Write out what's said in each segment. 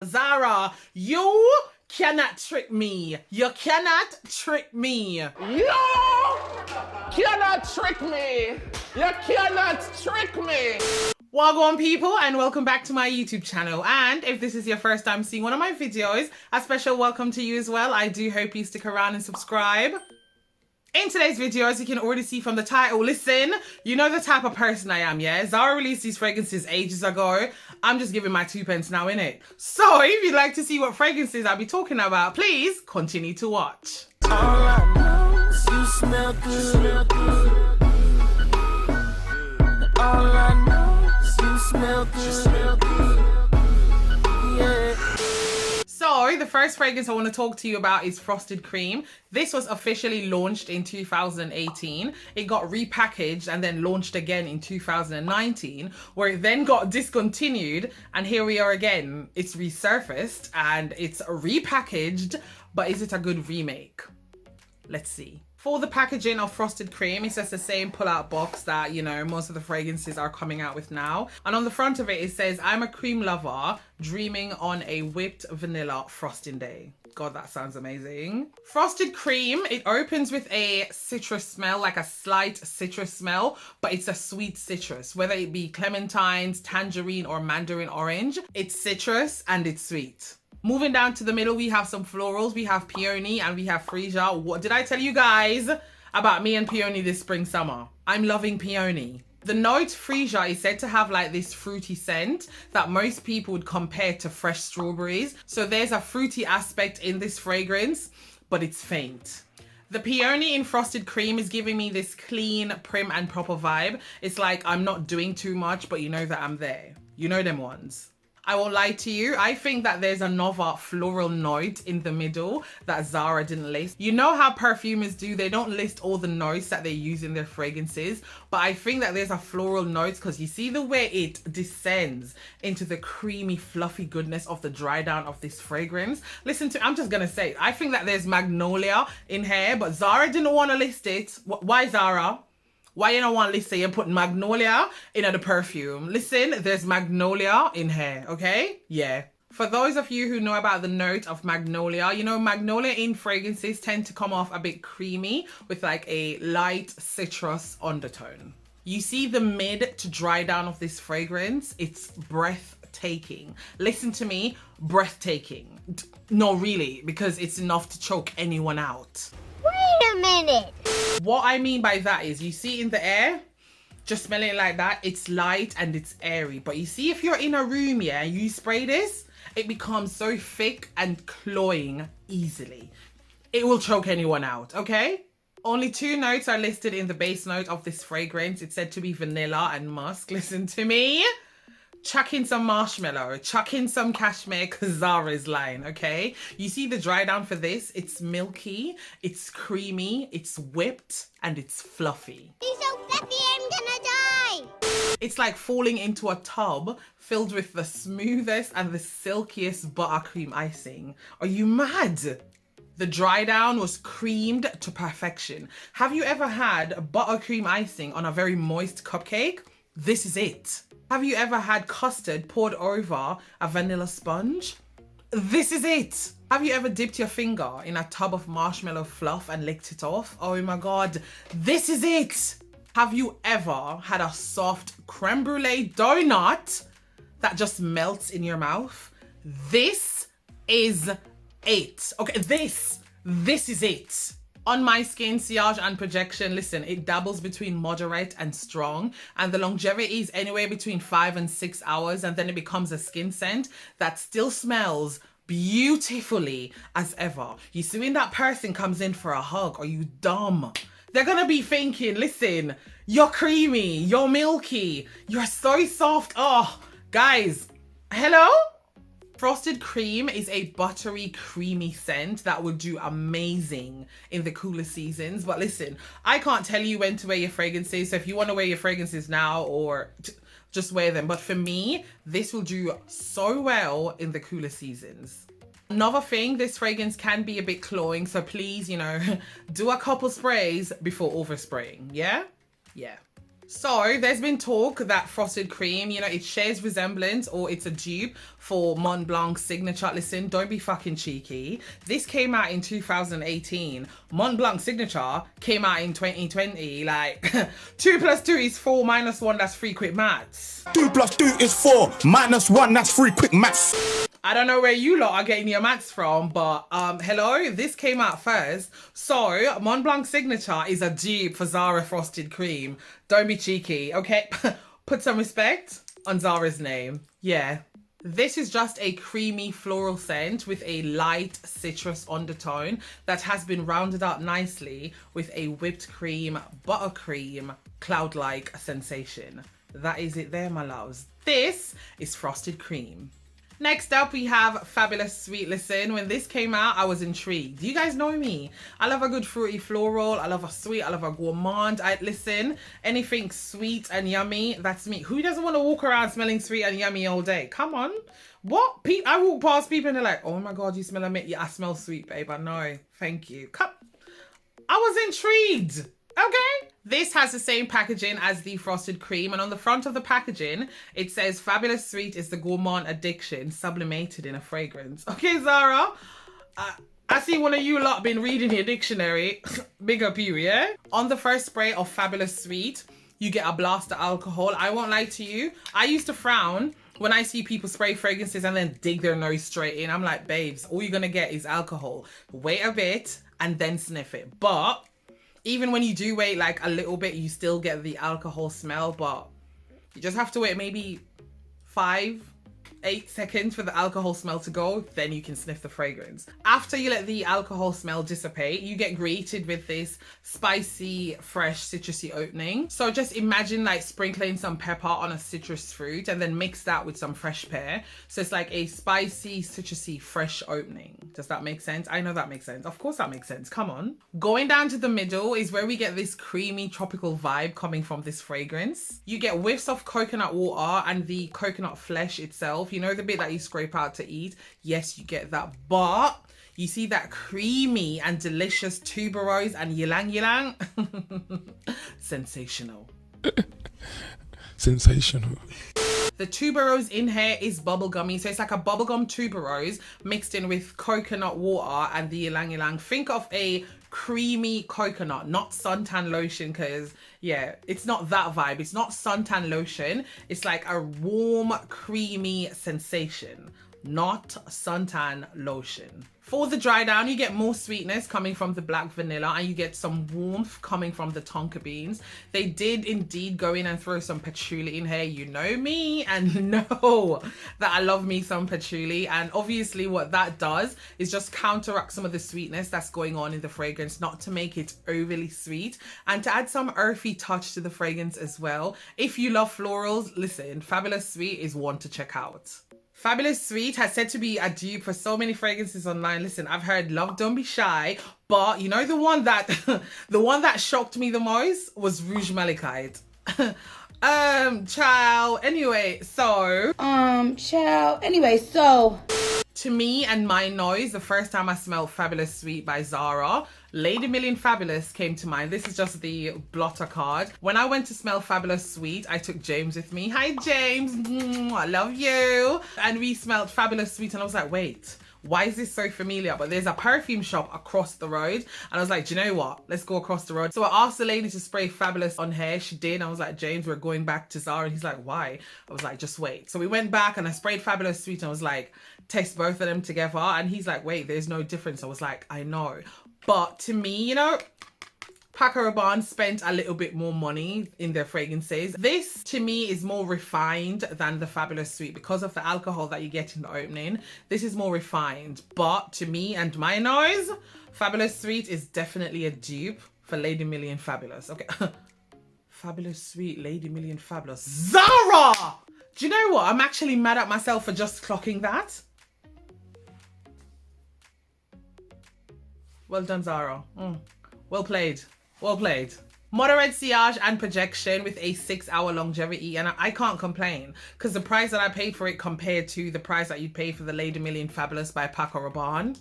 Zara, you cannot trick me. You cannot trick me. You cannot trick me. You cannot trick me. Welcome people and welcome back to my YouTube channel, and if this is your first time seeing one of my videos, a special welcome to you as well. I do hope you stick around and subscribe. In today's video, as you can already see from the title, listen, you know the type of person I am, yeah? Zara released these fragrances ages ago. I'm just giving my 2 pence now, innit? So if you'd like to see what fragrances I'll be talking about, please continue to watch. All I know is you smell good. All I know is you smell good. Yeah. So the first fragrance I want to talk to you about is Frosted Cream. This was officially launched in 2018. It got repackaged and then launched again in 2019, where it then got discontinued, and here we are again. It's resurfaced and it's repackaged, but is it a good remake? Let's see. For the packaging of Frosted Cream, it's just the same pull-out box that, you know, most of the fragrances are coming out with now. And on the front of it, it says, I'm a cream lover, dreaming on a whipped vanilla frosting day. God, that sounds amazing. Frosted Cream, it opens with a citrus smell, like a slight citrus smell, but it's a sweet citrus, whether it be clementines, tangerine, or mandarin orange. It's citrus and it's sweet. Moving down to the middle, we have some florals. We have peony and we have freesia. What did I tell you guys about me and peony this spring summer? I'm loving peony. The note freesia is said to have like this fruity scent that most people would compare to fresh strawberries. So there's a fruity aspect in this fragrance, but it's faint. The peony in Frosted Cream is giving me this clean, prim and proper vibe. It's like I'm not doing too much, but you know that I'm there. You know them ones. I won't lie to you, I think that there's another floral note in the middle that Zara didn't list. You know how perfumers do, they don't list all the notes that they use in their fragrances, but I think that there's a floral note because you see the way it descends into the creamy, fluffy goodness of the dry down of this fragrance. Listen to, I'm just gonna say, I think that there's magnolia in here, but Zara didn't want to list it. Why, Zara? Why you don't want to listen and put magnolia in the perfume? Listen, there's magnolia in here, okay? Yeah. For those of you who know about the note of magnolia, you know, magnolia in fragrances tend to come off a bit creamy with like a light citrus undertone. You see the mid to dry down of this fragrance, it's breathtaking. Listen to me, breathtaking. No, really, because it's enough to choke anyone out. Wait a minute. What I mean by that is, you see in the air, just smelling it like that, it's light and it's airy. But you see if you're in a room, yeah, and you spray this, it becomes so thick and cloying easily. It will choke anyone out, okay? Only 2 notes are listed in the base note of this fragrance. It's said to be vanilla and musk. Listen to me. Chuck in some marshmallow, chuck in some cashmere, cause Zara's line, okay? You see the dry down for this? It's milky, it's creamy, it's whipped, and it's fluffy. He's so fluffy, I'm gonna die. It's like falling into a tub filled with the smoothest and the silkiest buttercream icing. Are you mad? The dry down was creamed to perfection. Have you ever had buttercream icing on a very moist cupcake? This is it. Have you ever had custard poured over a vanilla sponge? This is it. Have you ever dipped your finger in a tub of marshmallow fluff and licked it off? Oh my God, this is it. Have you ever had a soft creme brulee donut that just melts in your mouth? This is it. Okay, this is it. On my skin, sillage and projection, listen, it dabbles between moderate and strong, and the longevity is anywhere between 5 and 6 hours, and then it becomes a skin scent that still smells beautifully as ever. You see when that person comes in for a hug, are you dumb? They're gonna be thinking, listen, you're creamy, you're milky, you're so soft. Oh, guys, hello? Frosted Cream is a buttery, creamy scent that would do amazing in the cooler seasons. But listen, I can't tell you when to wear your fragrances. So if you want to wear your fragrances now, or just wear them. But for me, this will do so well in the cooler seasons. Another thing, this fragrance can be a bit cloying. So please, you know, do a couple sprays before overspraying. Yeah? Yeah. So there's been talk that frosted cream, you know, it shares resemblance or it's a dupe for Mont Blanc's signature. Listen, don't be fucking cheeky. This came out in 2018. Mont Blanc signature came out in 2020. Like 2 + 2 is 4 - 1, that's 3 quick maths. 2 + 2 is 4 - 1, that's 3 quick maths. I don't know where you lot are getting your maths from, but hello, this came out first. So Mont Blanc signature is a dupe for Zara frosted cream. Don't be cheeky, okay? Put some respect on Zara's name. Yeah. This is just a creamy floral scent with a light citrus undertone that has been rounded out nicely with a whipped cream, buttercream, cloud-like sensation. That is it there, my loves. This is frosted cream. Next up, we have Fabulous Sweet. Listen, when this came out, I was intrigued. You guys know me. I love a good fruity floral. I love a sweet. I love a gourmand. Listen, anything sweet and yummy, that's me. Who doesn't want to walk around smelling sweet and yummy all day? Come on. What? I walk past people and they're like, oh my God, you smell a mint. Yeah, I smell sweet, babe. I know. Thank you. Come. I was intrigued. Okay. This has the same packaging as the frosted cream, and on the front of the packaging it says Fabulous Sweet is the gourmand addiction sublimated in a fragrance. Okay, Zara, I see one of you lot been reading your dictionary. Big up you, yeah? On the first spray of Fabulous Sweet, you get a blast of alcohol. I won't lie to you, I used to frown when I see people spray fragrances and then dig their nose straight in. I'm like, babes, all you're gonna get is alcohol. Wait a bit and then sniff it. But even when you do wait like a little bit, you still get the alcohol smell, but you just have to wait maybe 5-8 seconds for the alcohol smell to go, then you can sniff the fragrance. After you let the alcohol smell dissipate, you get greeted with this spicy, fresh, citrusy opening. So just imagine like sprinkling some pepper on a citrus fruit and then mix that with some fresh pear. So it's like a spicy, citrusy, fresh opening. Does that make sense? I know that makes sense. Of course that makes sense. Come on. Going down to the middle is where we get this creamy tropical vibe coming from this fragrance. You get whiffs of coconut water and the coconut flesh itself. You know the bit that you scrape out to eat? Yes, you get that. But you see that creamy and delicious tuberose and ylang ylang? Sensational. Sensational. The tuberose in here is bubblegummy. So it's like a bubblegum tuberose mixed in with coconut water and the ylang ylang. Think of a creamy coconut, not suntan lotion, because yeah, it's not that vibe. It's not suntan lotion. It's like a warm, creamy sensation, not suntan lotion. For the dry down, you get more sweetness coming from the black vanilla and you get some warmth coming from the tonka beans. They did indeed go in and throw some patchouli in here. You know me and know that I love me some patchouli. And obviously what that does is just counteract some of the sweetness that's going on in the fragrance, not to make it overly sweet and to add some earthy touch to the fragrance as well. If you love florals, listen, Fabulous Sweet is one to check out. Fabulous Sweet has said to be a dupe for so many fragrances online. Listen, I've heard Love Don't Be Shy, but you know the one that the one that shocked me the most was Rouge Malachite. Ciao. Anyway, so to me and my nose, the first time I smelled Fabulous Sweet by Zara, Lady Million Fabulous came to mind. This is just the blotter card. When I went to smell Fabulous Sweet, I took James with me. Hi, James. I love you. And we smelled Fabulous Sweet and I was like, wait, why is this so familiar? But there's a perfume shop across the road. And I was like, do you know what? Let's go across the road. So I asked the lady to spray Fabulous on her. She did. I was like, James, we're going back to Zara. And he's like, why? I was like, just wait. So we went back and I sprayed Fabulous Sweet and I was like, taste both of them together. And he's like, wait, there's no difference. I was like, I know. But to me, you know, Paco Rabanne spent a little bit more money in their fragrances. This, to me, is more refined than the Fabulous Sweet because of the alcohol that you get in the opening. This is more refined. But to me and my nose, Fabulous Sweet is definitely a dupe for Lady Million Fabulous. Okay. Fabulous Sweet, Lady Million Fabulous. Zara! Do you know what? I'm actually mad at myself for just clocking that. Well done, Zara. Well played. Well played. Moderate sillage and projection with a 6-hour longevity. And I can't complain because the price that I paid for it compared to the price that you'd pay for the Lady Million Fabulous by Paco Rabanne,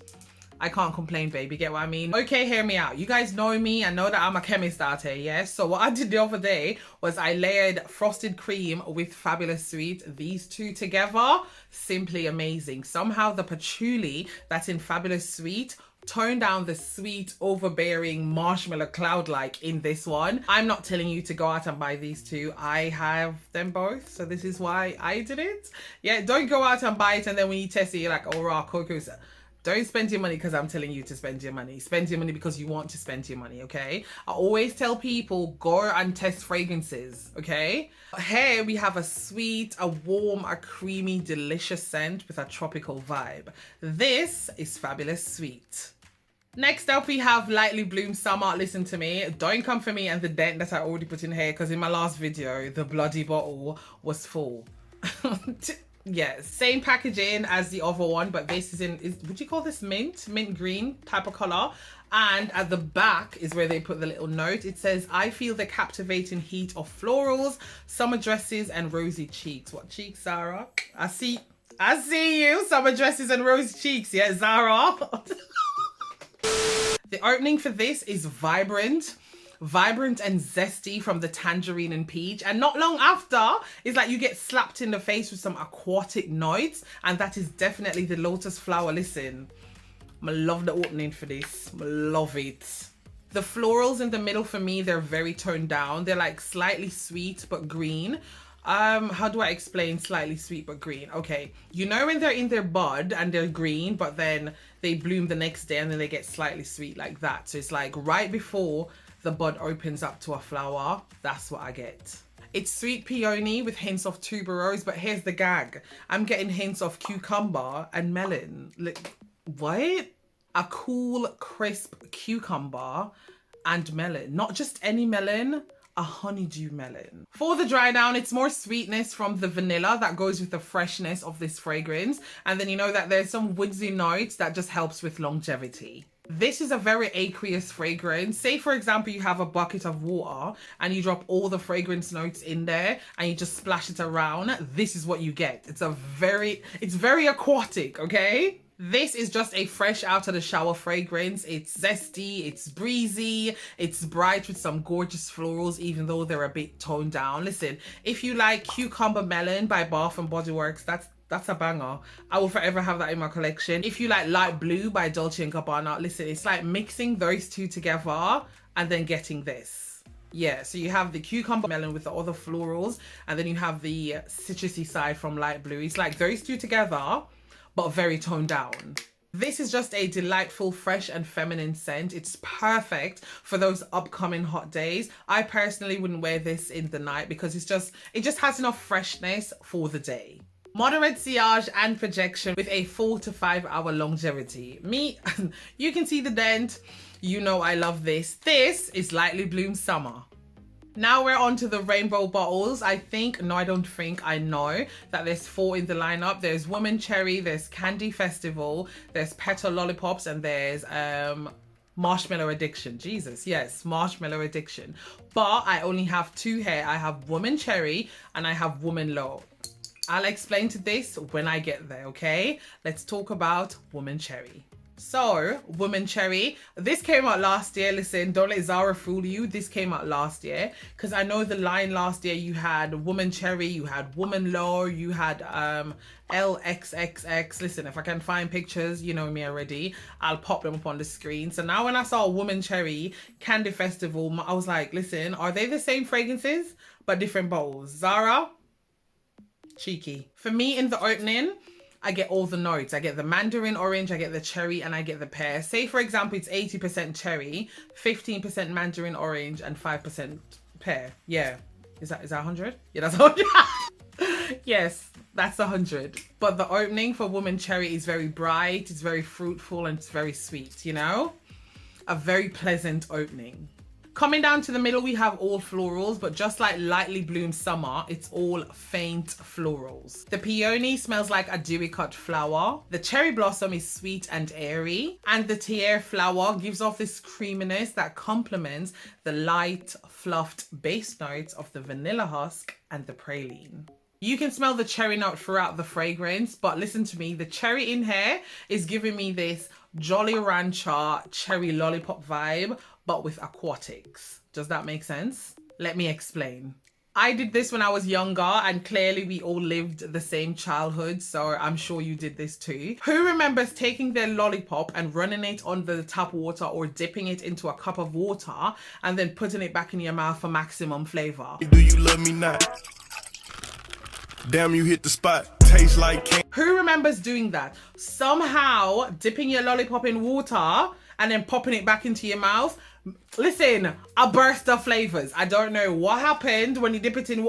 I can't complain, baby. Get what I mean? Okay, hear me out. You guys know me. I know that I'm a chemist out here, yes? So what I did the other day was I layered Frosted Cream with Fabulous Sweet. These two together, simply amazing. Somehow the patchouli that's in Fabulous Sweet tone down the sweet, overbearing marshmallow cloud-like in this one. I'm not telling you to go out and buy these two. I have them both, so this is why I did it. Yeah, don't go out and buy it and then when you test it, you're like, oh, raw Coco's. Don't spend your money because I'm telling you to spend your money. Spend your money because you want to spend your money, okay? I always tell people, go and test fragrances, okay? Here we have a sweet, a warm, a creamy, delicious scent with a tropical vibe. This is Fabulous Sweet. Next up, we have Lightly Bloom Summer. Listen to me. Don't come for me and the dent that I already put in here because in my last video, the bloody bottle was full. Yeah, same packaging as the other one, but this would you call this mint green type of color? And at the back is where they put the little note. It says, I feel the captivating heat of florals, summer dresses and rosy cheeks. What cheeks, Zara? I see you, summer dresses and rosy cheeks. Yeah, Zara. The opening for this is vibrant and zesty from the tangerine and peach, and not long after it's like you get slapped in the face with some aquatic notes, and that is definitely the lotus flower. Listen, I love the opening for this. I love it. The florals in the middle for me, they're very toned down. They're like slightly sweet but green. How do I explain slightly sweet but green? Okay, you know when they're in their bud and they're green but then they bloom the next day and then they get slightly sweet like that. So it's like right before the bud opens up to a flower, that's what I get. It's sweet peony with hints of tuberose, but here's the gag. I'm getting hints of cucumber and melon. Like, what? A cool, crisp cucumber and melon. Not just any melon, a honeydew melon. For the dry down, it's more sweetness from the vanilla that goes with the freshness of this fragrance. And then you know that there's some woodsy notes that just helps with longevity. This is a very aqueous fragrance. Say for example, you have a bucket of water and you drop all the fragrance notes in there and you just splash it around. This is what you get. It's very aquatic, okay? This is just a fresh out of the shower fragrance. It's zesty, it's breezy, it's bright with some gorgeous florals, even though they're a bit toned down. Listen, if you like Cucumber Melon by Bath & Body Works, that's a banger. I will forever have that in my collection. If you like Light Blue by Dolce & Gabbana, listen, it's like mixing those two together and then getting this. Yeah, so you have the Cucumber Melon with the other florals, and then you have the citrusy side from Light Blue. It's like those two together, but very toned down. This is just a delightful, fresh and feminine scent. It's perfect for those upcoming hot days. I personally wouldn't wear this in the night because it just has enough freshness for the day. Moderate sillage and projection with a 4 to 5 hour longevity. Me, you can see the dent. You know I love this. This is Lightly Bloom Summer. Now we're on to the rainbow bottles. I know that there's 4 in the lineup. There's Woman Cherry, there's Candy Festival, there's Petal Lollipops, and there's Marshmallow Addiction. Jesus, yes, Marshmallow Addiction. But I only have 2 here. I have Woman Cherry and I have Woman Low. I'll explain to this when I get there, okay? Let's talk about Woman Cherry. So, Woman Cherry, this came out last year. Listen, don't let Zara fool you. This came out last year because I know the line last year you had Woman Cherry, you had Woman Low, you had xxxxx. Listen, if I can find pictures, you know me already, I'll pop them up on the screen. So now when I saw Woman Cherry, Candy Festival, I was like, listen, are they the same fragrances but different bottles? Zara, cheeky. For me in the opening, I get all the notes. I get the mandarin orange, I get the cherry, and I get the pear. Say, for example, it's 80% cherry, 15% mandarin orange, and 5% pear. Yeah. Is that 100? Yeah, that's 100. Yes, that's 100. But the opening for Woman Cherry is very bright, it's very fruitful, and it's very sweet, you know? A very pleasant opening. Coming down to the middle, we have all florals, but just like Lightly Bloom Summer, it's all faint florals. The peony smells like a dewy cut flower. The cherry blossom is sweet and airy. And the tiare flower gives off this creaminess that complements the light, fluffed base notes of the vanilla husk and the praline. You can smell the cherry note throughout the fragrance, but listen to me, the cherry in here is giving me this Jolly Rancher cherry lollipop vibe, but with aquatics. Does that make sense? Let me explain. I did this when I was younger, and clearly we all lived the same childhood, so I'm sure you did this too. Who remembers taking their lollipop and running it on the tap water or dipping it into a cup of water and then putting it back in your mouth for maximum flavor? Do you love me not? Damn, you hit the spot. Tastes like candy. Who remembers doing that? Somehow dipping your lollipop in water and then popping it back into your mouth. Listen, a burst of flavors. I don't know what happened when you dip it in.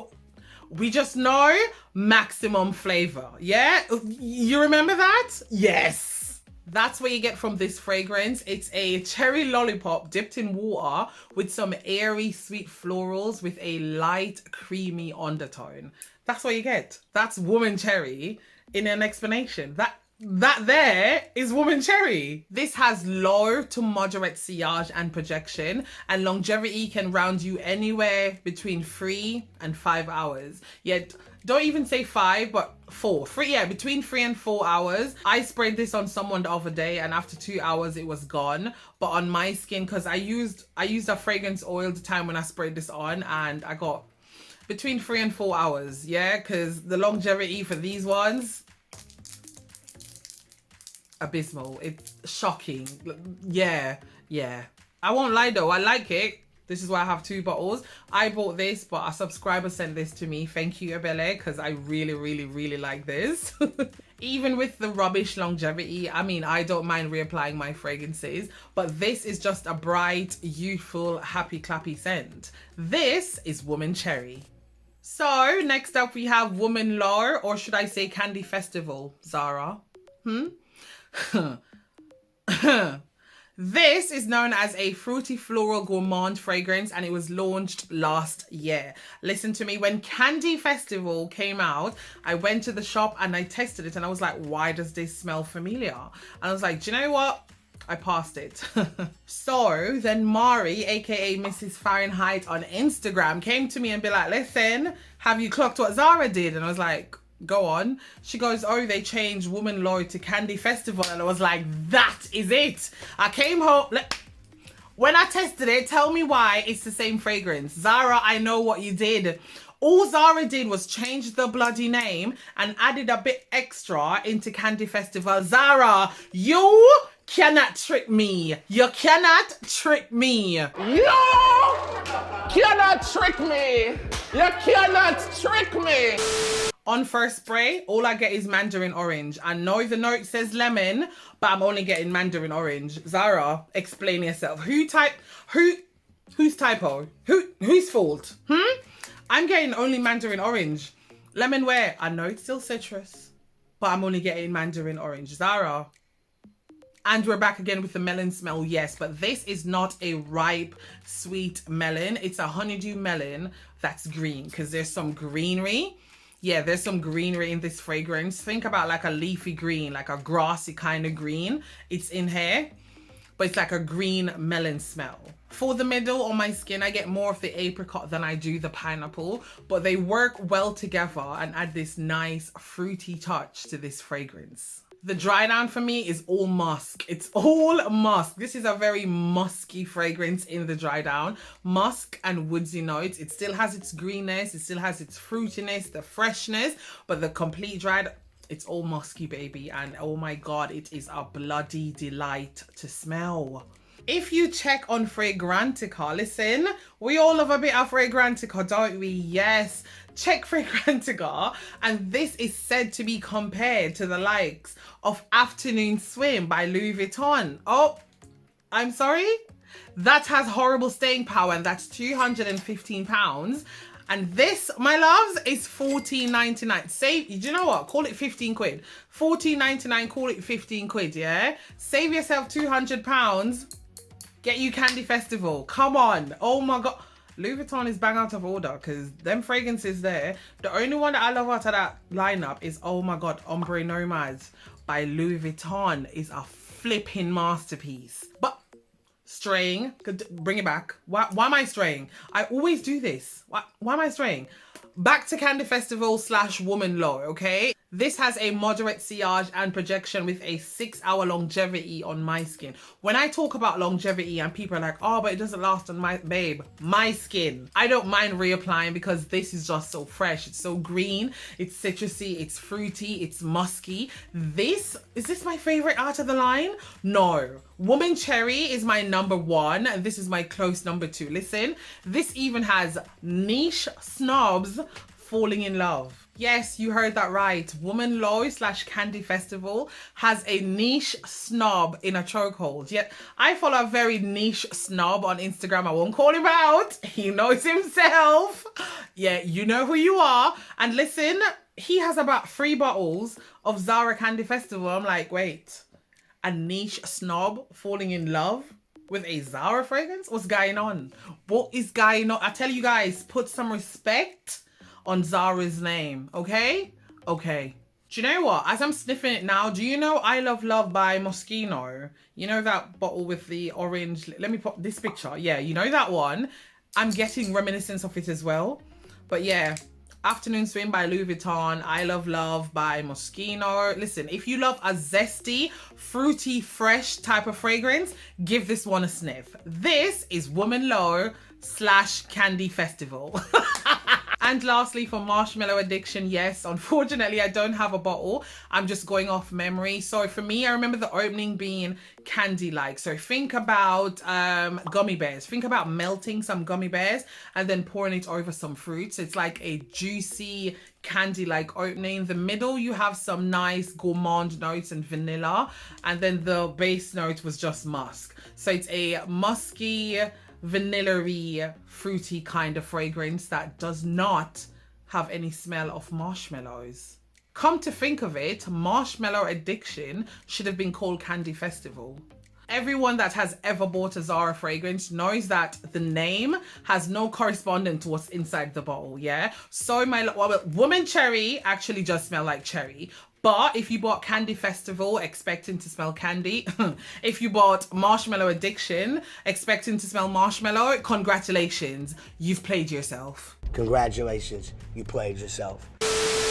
We just know maximum flavor. Yeah? You remember that? Yes. That's what you get from this fragrance. It's a cherry lollipop dipped in water with some airy sweet florals with a light creamy undertone. That's what you get. That's woman cherry in an explanation. That there is woman cherry. This has low to moderate sillage and projection, and longevity can round you anywhere between 3 and 5 hours. Yet don't even say 5, but 4. Between 3 and 4 hours. I sprayed this on someone the other day, and after 2 hours it was gone. But on my skin, because I used a fragrance oil the time when I sprayed this on, and I got between 3 and 4 hours. Yeah, because the longevity for these ones, abysmal. It's shocking. Yeah. I won't lie though, I like it. This is why I have 2 bottles. I bought this, but a subscriber sent this to me. Thank you, Abele, because I really like this. Even with the rubbish longevity, I mean, I don't mind reapplying my fragrances, but this is just a bright, youthful, happy clappy scent. This is Woman Cherry. So next up we have Woman Lore, or should I say Candy Festival, Zara. This is known as a fruity floral gourmand fragrance, and it was launched last year. Listen to me, when Candy Festival came out, I went to the shop and I tested it and I was like, why does this smell familiar? And I was like, do you know what? I passed it. So then Mari, aka Mrs. Fahrenheit on Instagram, came to me and be like, listen, have you clocked what Zara did? And I was like, go on. She goes, oh, they changed Woman Lore to Candy Festival. And I was like, that is it. I came home. When I tested it, tell me why it's the same fragrance. Zara, I know what you did. All Zara did was change the bloody name and added a bit extra into Candy Festival. Zara, you cannot trick me. You cannot trick me. You cannot trick me. You cannot trick me. On first spray, all I get is mandarin orange. I know the note says lemon, but I'm only getting mandarin orange. Zara, explain yourself. Whose typo? Whose fault? I'm getting only mandarin orange. Lemon where? I know it's still citrus, but I'm only getting mandarin orange. Zara. And we're back again with the melon smell, yes, but this is not a ripe, sweet melon. It's a honeydew melon that's green, because there's some greenery. Yeah, there's some greenery in this fragrance. Think about like a leafy green, like a grassy kind of green. It's in here, but it's like a green melon smell. For the middle on my skin, I get more of the apricot than I do the pineapple, but they work well together and add this nice fruity touch to this fragrance. The dry down for me is all musk. It's all musk. This is a very musky fragrance in the dry down. Musk and woodsy notes. It still has its greenness. It still has its fruitiness, the freshness, but the complete dried, it's all musky, baby. And oh my God, it is a bloody delight to smell. If you check on Fragrantica, listen, we all love a bit of Fragrantica, don't we? Yes. Check Fragrantica, and this is said to be compared to the likes of Afternoon Swim by Louis Vuitton. Oh, I'm sorry? That has horrible staying power, and that's £215. And this, my loves, is $14.99. Save, do you know what? Call it 15 quid. $14.99, call it 15 quid, yeah? Save yourself £200. Get you Candy Festival. Come on. Oh my God. Louis Vuitton is bang out of order, because them fragrances there. The only one that I love out of that lineup is, oh my God, Ombre Nomads by Louis Vuitton is a flipping masterpiece. But straying, bring it back. Why am I straying? I always do this. Why am I straying? back to Candy Festival / Woman Low, okay? This has a moderate sillage and projection with a 6-hour longevity on my skin. When I talk about longevity and people are like, oh, but it doesn't last on my skin. I don't mind reapplying because this is just so fresh. It's so green, it's citrusy, it's fruity, it's musky. Is this my favorite out of the line? No. Woman Cherry is my number 1 and this is my close number 2. Listen, this even has niche snobs falling in love. Yes, you heard that right. Woman Low / Candy Festival has a niche snob in a chokehold. Yet I follow a very niche snob on Instagram. I won't call him out. He knows himself. Yeah, you know who you are. And listen, he has about 3 bottles of Zara Candy Festival. I'm like, wait, a niche snob falling in love with a Zara fragrance? What's going on? What is going on? I tell you guys, put some respect on Zara's name, okay? Okay. Do you know what? As I'm sniffing it now, do you know I Love Love by Moschino? You know that bottle with the orange... Let me put this picture. Yeah, you know that one? I'm getting reminiscence of it as well. But yeah, Afternoon Swim by Louis Vuitton, I Love Love by Moschino. Listen, if you love a zesty, fruity, fresh type of fragrance, give this one a sniff. This is Woman Low / Candy Festival. And lastly, for Marshmallow Addiction, yes, unfortunately, I don't have a bottle. I'm just going off memory. So for me, I remember the opening being candy-like. So think about gummy bears. Think about melting some gummy bears and then pouring it over some fruits. It's like a juicy candy-like opening. The middle, you have some nice gourmand notes and vanilla. And then the base note was just musk. So it's a musky, vanilla-y, fruity kind of fragrance that does not have any smell of marshmallows. Come to think of it, Marshmallow Addiction should have been called Candy Festival. Everyone that has ever bought a Zara fragrance knows that the name has no correspondence to what's inside the bottle, yeah? So Woman Cherry actually just smell like cherry. But if you bought Candy Festival expecting to smell candy, if you bought Marshmallow Addiction expecting to smell marshmallow, congratulations, you've played yourself. Congratulations, you played yourself.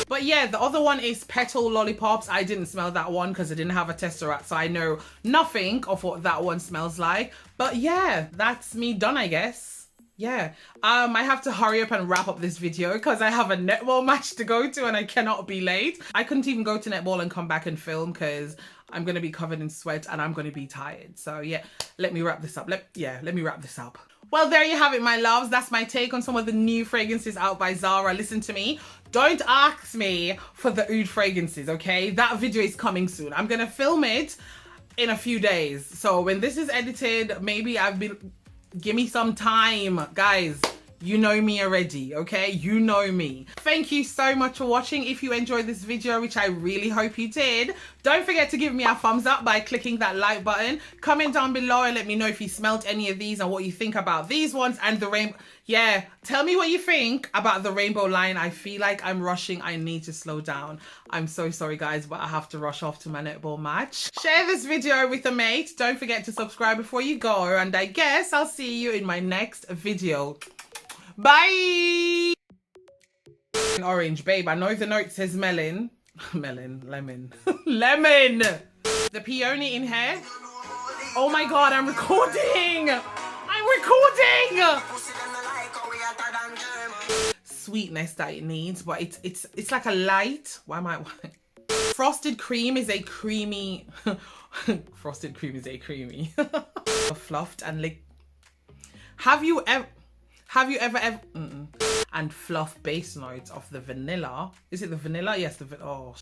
But yeah, the other one is Petal Lollipops. I didn't smell that one because I didn't have a tesseract, so I know nothing of what that one smells like. But yeah, that's me done, I guess. Yeah, I have to hurry up and wrap up this video because I have a netball match to go to and I cannot be late. I couldn't even go to netball and come back and film because I'm going to be covered in sweat and I'm going to be tired. So yeah, let me wrap this up. Let me wrap this up. Well, there you have it, my loves. That's my take on some of the new fragrances out by Zara. Listen to me. Don't ask me for the oud fragrances, okay? That video is coming soon. I'm going to film it in a few days. So when this is edited, maybe give me some time, guys. You know me already, okay? You know me. Thank you so much for watching. If you enjoyed this video, which I really hope you did, don't forget to give me a thumbs up by clicking that like button. Comment down below and let me know if you smelled any of these and what you think about these ones and the rainbow. Yeah, tell me what you think about the rainbow line. I feel like I'm rushing. I need to slow down. I'm so sorry, guys, but I have to rush off to my netball match. Share this video with a mate. Don't forget to subscribe before you go. And I guess I'll see you in my next video. Bye. Orange, babe. I know the note says melon. Lemon. Lemon. The peony in here. Oh my God, I'm recording. Sweetness that it needs, but it's like a light. Why am I? Frosted cream is a creamy. Frosted cream is a creamy. Fluffed and lick. Have you ever? And fluff base notes of the vanilla. Is it the vanilla? Yes, the oh.